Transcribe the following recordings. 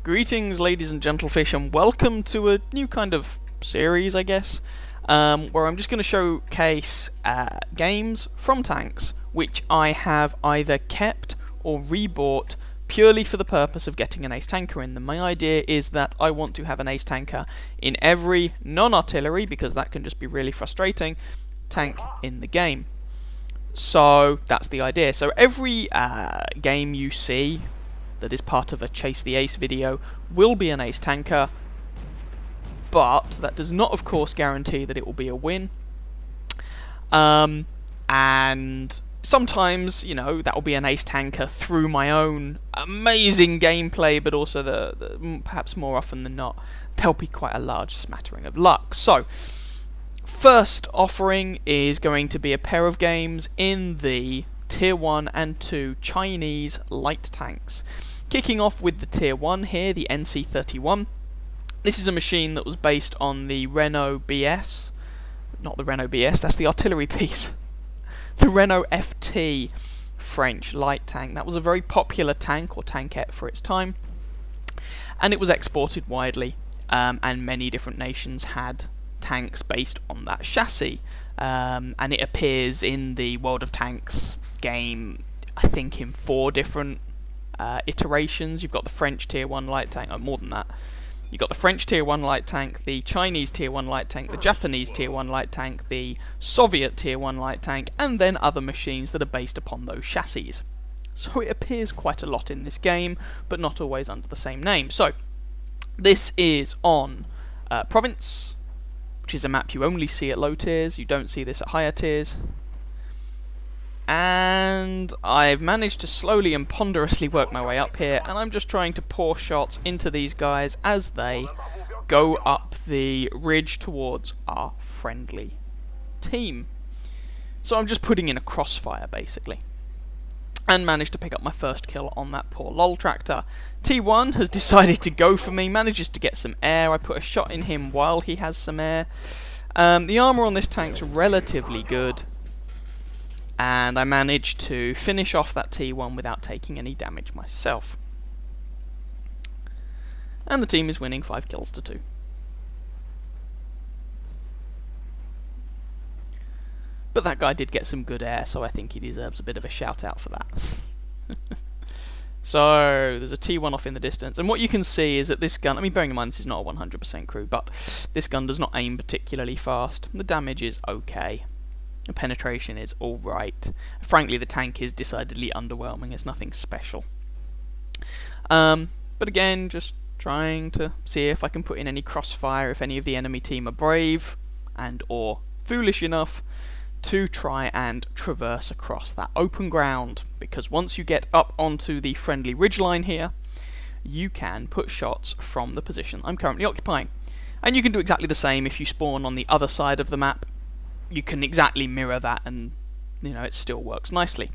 Greetings, ladies and gentlefish, and welcome to a new kind of series, I guess, where I'm just going to showcase games from tanks which I have either kept or rebought purely for the purpose of getting an ace tanker in them. My idea is that I want to have an ace tanker in every non-artillery, because that can just be really frustrating, tank in the game. So that's the idea. So every game you see that is part of a Chase the Ace video will be an ace tanker, but that does not, of course, guarantee that it will be a win. And sometimes, you know, that will be an ace tanker through my own amazing gameplay, but also perhaps more often than not, there'll be quite a large smattering of luck. So, first offering is going to be a pair of games in the Tier 1 and 2 Chinese light tanks. Kicking off with the Tier 1 here, the NC-31. This is a machine that was based on the Renault BS. Not the Renault BS, that's the artillery piece. The Renault FT French light tank. That was a very popular tank, or tankette for its time. And it was exported widely, and many different nations had tanks based on that chassis. And it appears in the World of Tanks game, I think, in 4 different iterations. You've got the French Tier 1 light tank, or more than that. You've got the French Tier 1 light tank, the Chinese Tier 1 light tank, the Japanese Tier 1 light tank, the Soviet Tier 1 light tank, and then other machines that are based upon those chassis. So it appears quite a lot in this game, but not always under the same name. So, this is on Province, which is a map you only see at low tiers. You don't see this at higher tiers. And I've managed to slowly and ponderously work my way up here, and I'm just trying to pour shots into these guys as they go up the ridge towards our friendly team. So I'm just putting in a crossfire, basically. And managed to pick up my first kill on that poor lol tractor. T1 has decided to go for me, manages to get some air. I put a shot in him while he has some air. The armour on this tank's relatively good, and I managed to finish off that T1 without taking any damage myself. And the team is winning 5 kills to 2. But that guy did get some good air, so I think he deserves a bit of a shout out for that. So, there's a T1 off in the distance, and what you can see is that this gun, I mean, bearing in mind this is not a 100% crew, but this gun does not aim particularly fast. The damage is okay. The penetration is alright. Frankly, the tank is decidedly underwhelming. It's nothing special. But again, just trying to see if I can put in any crossfire, if any of the enemy team are brave and or foolish enough to try and traverse across that open ground. Because once you get up onto the friendly ridgeline here, you can put shots from the position I'm currently occupying. And you can do exactly the same if you spawn on the other side of the map. You can exactly mirror that, and you know, it still works nicely.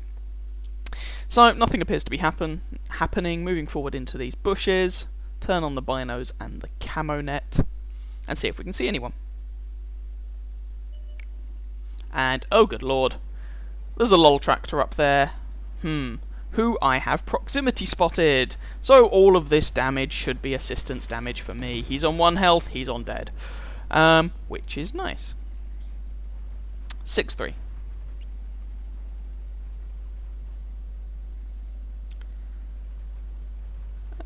So nothing appears to be happening. Moving forward into these bushes, turn on the binos and the camo net, and see if we can see anyone. And oh good lord, there's a lol tractor up there. Who I have proximity spotted. So all of this damage should be assistance damage for me. He's on 1 health, he's on dead, which is nice. 6-3.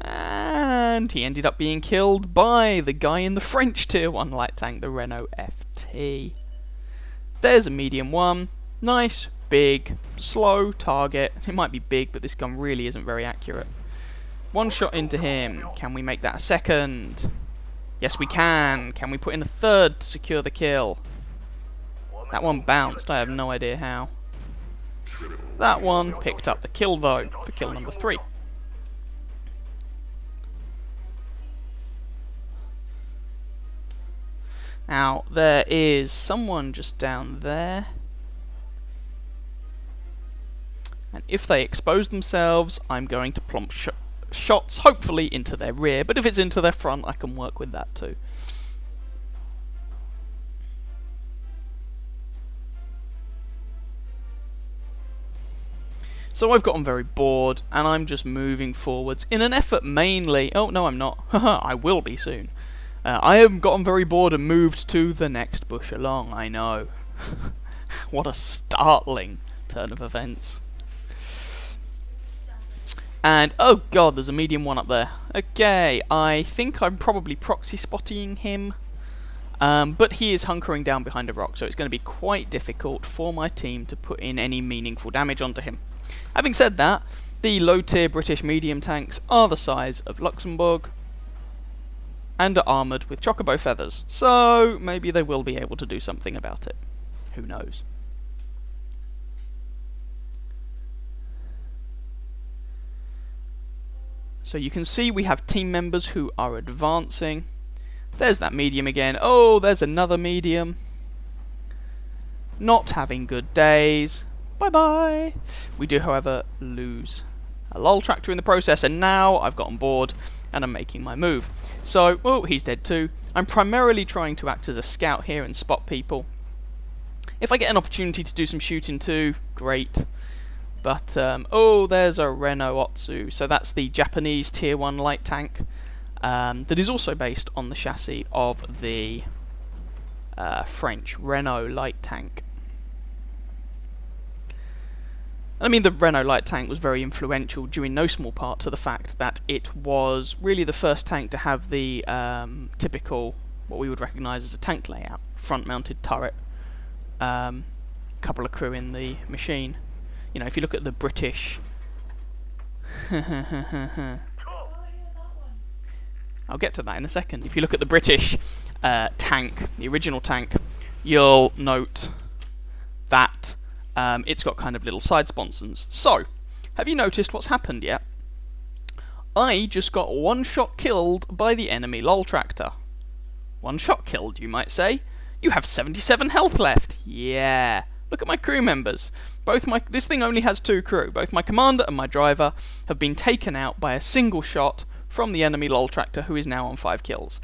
And he ended up being killed by the guy in the French Tier 1 light tank, the Renault FT. There's a medium 1. Nice, big, slow target. It might be big, but this gun really isn't very accurate. 1 shot into him. Can we make that a second? Yes, we can. Can we put in a third to secure the kill? That one bounced, I have no idea how. That one picked up the kill though, for kill number 3. Now, there is someone just down there. And if they expose themselves, I'm going to plump shots, hopefully into their rear, but if it's into their front, I can work with that too. So I've gotten very bored, and I'm just moving forwards in an effort mainly... Oh, no, I'm not. I will be soon. I have gotten very bored and moved to the next bush along, I know. What a startling turn of events. And, oh god, there's a medium one up there. Okay, I think I'm probably proxy spotting him. But he is hunkering down behind a rock, so it's going to be quite difficult for my team to put in any meaningful damage onto him. Having said that, the low-tier British medium tanks are the size of Luxembourg and are armoured with chocobo feathers, so maybe they will be able to do something about it. Who knows? So you can see we have team members who are advancing. There's that medium again. Oh, there's another medium. Not having good days. Bye-bye. We do, however, lose a lol tractor in the process, and now I've got on board and I'm making my move. So, oh, he's dead too. I'm primarily trying to act as a scout here and spot people. If I get an opportunity to do some shooting too, great. But, oh, there's a Renault Otsu. So that's the Japanese Tier 1 light tank that is also based on the chassis of the French Renault light tank. I mean, the Renault light tank was very influential due in no small part to the fact that it was really the first tank to have the typical, what we would recognise as a tank layout. Front-mounted turret, couple of crew in the machine. You know, if you look at the British... I'll get to that in a second. If you look at the British tank, the original tank, you'll note that it's got kind of little side sponsons. So, have you noticed what's happened yet? I just got one-shot killed by the enemy lol tractor. One-shot killed, you might say. You have 77 health left. Yeah. Look at my crew members. This thing only has 2 crew. Both my commander and my driver have been taken out by a single shot from the enemy lol tractor, who is now on 5 kills.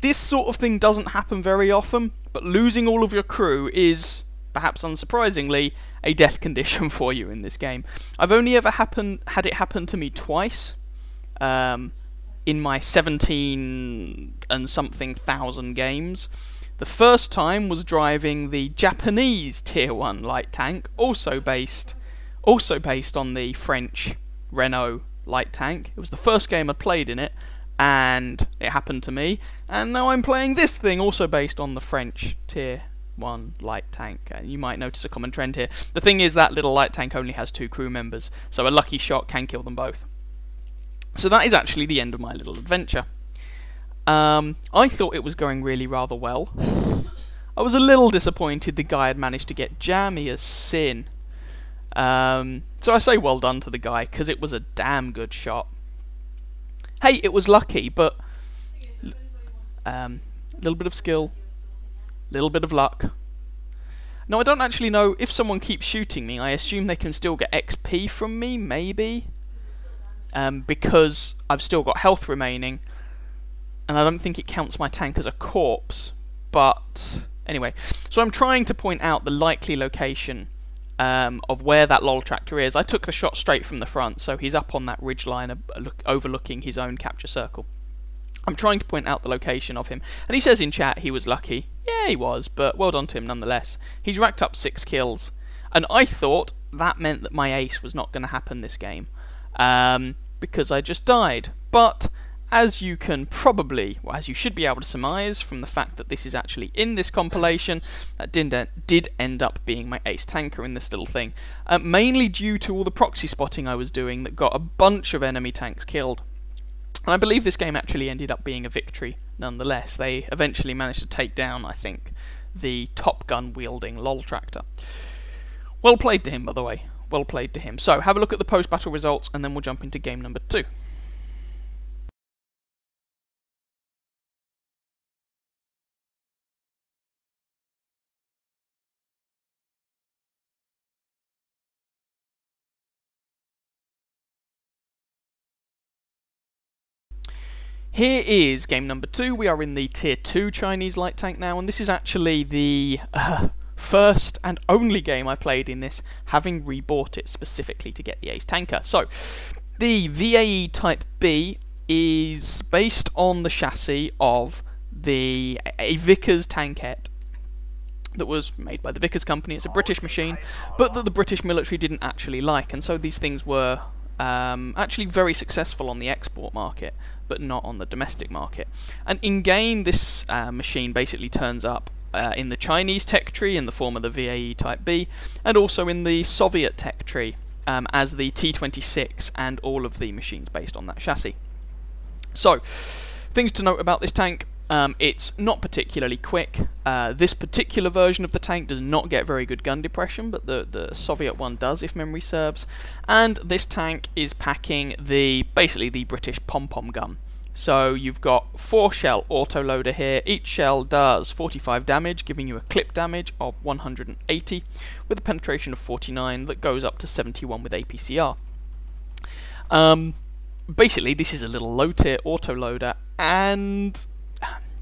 This sort of thing doesn't happen very often, but losing all of your crew is, perhaps unsurprisingly, a death condition for you in this game. I've only ever had it happen to me twice in my 17 and something thousand games. The first time was driving the Japanese Tier 1 light tank, also based on the French Renault light tank. It was the first game I played in it, and it happened to me. And now I'm playing this thing, also based on the French Tier 1 light tank. And you might notice a common trend here. The thing is, that little light tank only has 2 crew members, so a lucky shot can kill them both. So that is actually the end of my little adventure. I thought it was going really rather well. I was a little disappointed the guy had managed to get jammy as sin. So I say well done to the guy, because it was a damn good shot. Hey, it was lucky, but a little bit of skill, little bit of luck. No, I don't actually know if someone keeps shooting me. I assume they can still get XP from me, maybe, because I've still got health remaining. And I don't think it counts my tank as a corpse, but anyway. So I'm trying to point out the likely location of where that lol tractor is. I took the shot straight from the front, so he's up on that ridge line overlooking his own capture circle. I'm trying to point out the location of him, and he says in chat he was lucky. Yeah, he was, but well done to him nonetheless. He's racked up 6 kills, and I thought that meant that my ace was not going to happen this game, because I just died. But as you can probably, well, as you should be able to surmise from the fact that this is actually in this compilation, that did end up being my ace tanker in this little thing. Mainly due to all the proxy spotting I was doing that got a bunch of enemy tanks killed. And I believe this game actually ended up being a victory nonetheless. They eventually managed to take down, I think, the Top Gun wielding lol tractor. Well played to him, by the way. Well played to him. So, have a look at the post-battle results, and then we'll jump into game number 2. Here is game number 2. We are in the Tier 2 Chinese light tank now, and this is actually the first and only game I played in this, having rebought it specifically to get the Ace Tanker. So, the VAE Type B is based on the chassis of a Vickers tankette that was made by the Vickers company. It's a British machine, but that the British military didn't actually like, and so these things were actually very successful on the export market, but not on the domestic market. And in-game, this machine basically turns up in the Chinese tech tree in the form of the VAE Type B, and also in the Soviet tech tree as the T-26 and all of the machines based on that chassis. So, things to note about this tank. It's not particularly quick. This particular version of the tank does not get very good gun depression, but the Soviet one does, if memory serves. And this tank is packing basically the British pom-pom gun. So you've got 4-shell autoloader here. Each shell does 45 damage, giving you a clip damage of 180, with a penetration of 49 that goes up to 71 with APCR. Basically, this is a little low-tier autoloader, and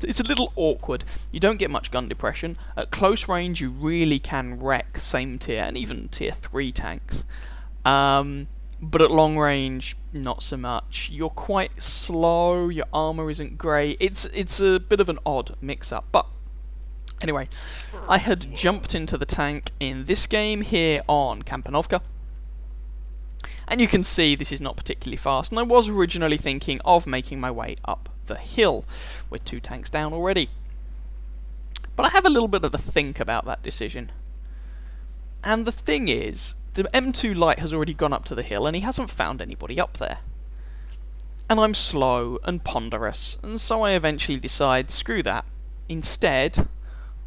it's a little awkward. You don't get much gun depression. At close range, you really can wreck same tier and even tier 3 tanks. But at long range, not so much. You're quite slow, your armor isn't great. It's a bit of an odd mix-up. But anyway, I had jumped into the tank in this game here on Kampanovka. And you can see this is not particularly fast, and I was originally thinking of making my way up the hill with 2 tanks down already. But I have a little bit of a think about that decision. And the thing is, the M2 Light has already gone up to the hill and he hasn't found anybody up there. And I'm slow and ponderous, and so I eventually decide, screw that. Instead,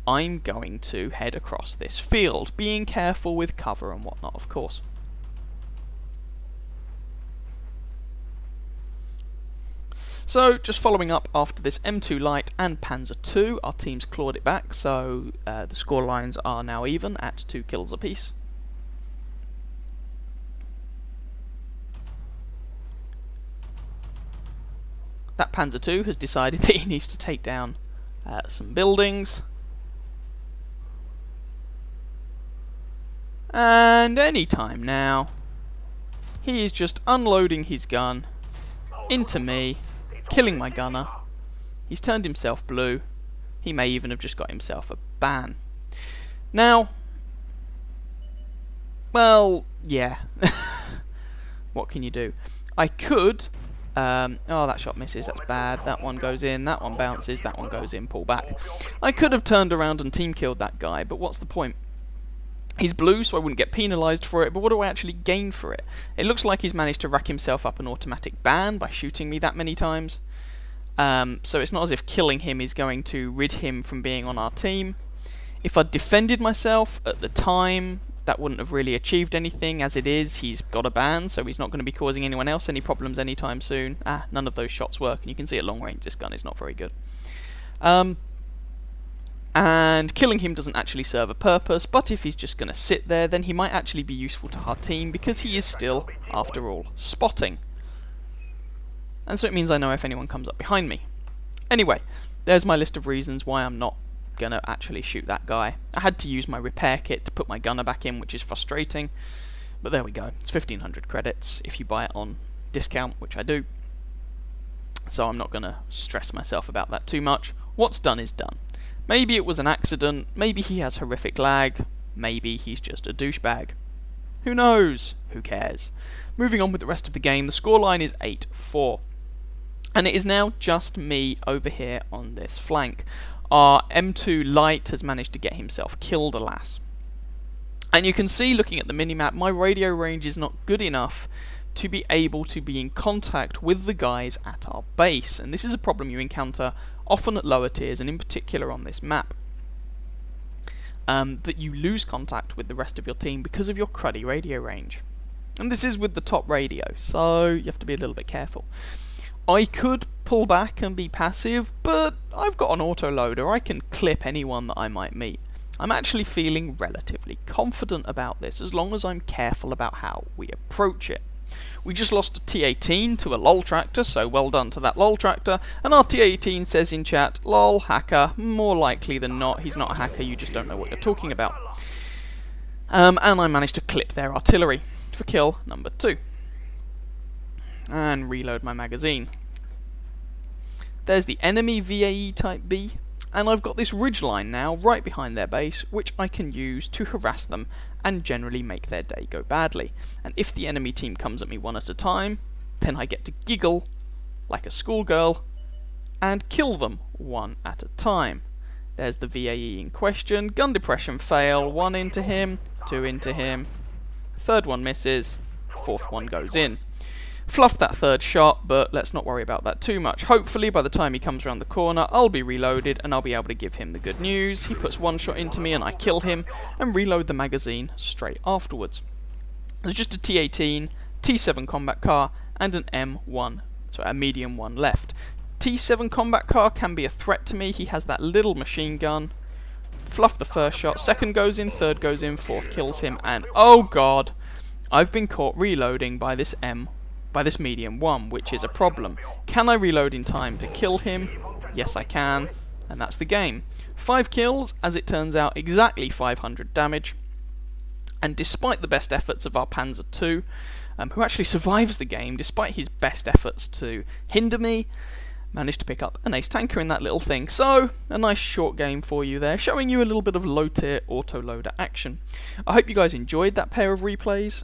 I'm going to head across this field, being careful with cover and whatnot, of course. So, just following up after this M2 Light and Panzer II, our teams clawed it back, so the score lines are now even at 2 kills apiece. That Panzer II has decided that he needs to take down some buildings. And any time now, he is just unloading his gun into me, killing my gunner. He's turned himself blue. He may even have just got himself a ban. Now, well, yeah. What can you do? I could... oh, that shot misses, that's bad. That one goes in, that one bounces, that one goes in, pull back. I could have turned around and team killed that guy, but what's the point? He's blue, so I wouldn't get penalised for it, but what do I actually gain for it? It looks like he's managed to rack himself up an automatic ban by shooting me that many times. So it's not as if killing him is going to rid him from being on our team. If I'd defended myself at the time, that wouldn't have really achieved anything. As it is, he's got a ban, so he's not going to be causing anyone else any problems anytime soon. None of those shots work, and you can see at long range this gun is not very good. And killing him doesn't actually serve a purpose, but if he's just going to sit there, then he might actually be useful to our team, because he is still, after all, spotting. And so it means I know if anyone comes up behind me. Anyway, there's my list of reasons why I'm not going to actually shoot that guy. I had to use my repair kit to put my gunner back in, which is frustrating, but there we go. It's 1500 credits if you buy it on discount, which I do. So I'm not going to stress myself about that too much. What's done is done. Maybe it was an accident, maybe he has horrific lag, maybe he's just a douchebag. Who knows? Who cares? Moving on with the rest of the game, the scoreline is 8-4. And it is now just me over here on this flank. Our M2 Light has managed to get himself killed, alas. And you can see, looking at the minimap, my radio range is not good enough to be able to be in contact with the guys at our base. And this is a problem you encounter often at lower tiers, and in particular on this map. That you lose contact with the rest of your team because of your cruddy radio range. And this is with the top radio, so you have to be a little bit careful. I could pull back and be passive, but I've got an autoloader. I can clip anyone that I might meet. I'm actually feeling relatively confident about this, as long as I'm careful about how we approach it. We just lost a T-18 to a LOL tractor, so well done to that LOL tractor. And our T-18 says in chat, "Lol, hacker." More likely than not, he's not a hacker, you just don't know what you're talking about. And I managed to clip their artillery for kill number 2. And reload my magazine. There's the enemy VAE Type B, and I've got this ridgeline now right behind their base, which I can use to harass them and generally make their day go badly. And if the enemy team comes at me one at a time, then I get to giggle like a schoolgirl and kill them one at a time. There's the VAE in question. Gun depression fail. 1 into him, 2 into him, 3rd one misses, 4th one goes in. Fluffed that 3rd shot, but let's not worry about that too much. Hopefully by the time he comes around the corner, I'll be reloaded and I'll be able to give him the good news. He puts 1 shot into me and I kill him and reload the magazine straight afterwards. There's just a T-18, T-7 combat car and an M1, so a medium 1 left. T-7 combat car can be a threat to me. He has that little machine gun. Fluff the 1st shot, 2nd goes in, 3rd goes in, 4th kills him, and oh god, I've been caught reloading by this medium 1, which is a problem. Can I reload in time to kill him? Yes I can, and that's the game. 5 kills, as it turns out, exactly 500 damage, and despite the best efforts of our Panzer II, who actually survives the game despite his best efforts to hinder me, managed to pick up an ace tanker in that little thing. So, a nice short game for you there, showing you a little bit of low-tier autoloader action. I hope you guys enjoyed that pair of replays.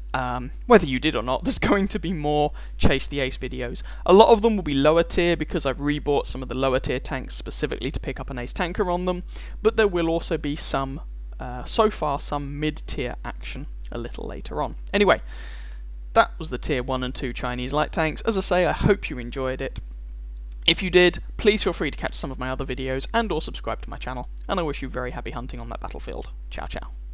Whether you did or not, there's going to be more Chase the Ace videos. A lot of them will be lower tier because I've rebought some of the lower tier tanks specifically to pick up an ace tanker on them, but there will also be some, so far, some mid-tier action a little later on. Anyway, that was the tier 1 and 2 Chinese light tanks. As I say, I hope you enjoyed it. If you did, please feel free to catch some of my other videos and or subscribe to my channel, and I wish you very happy hunting on that battlefield. Ciao ciao.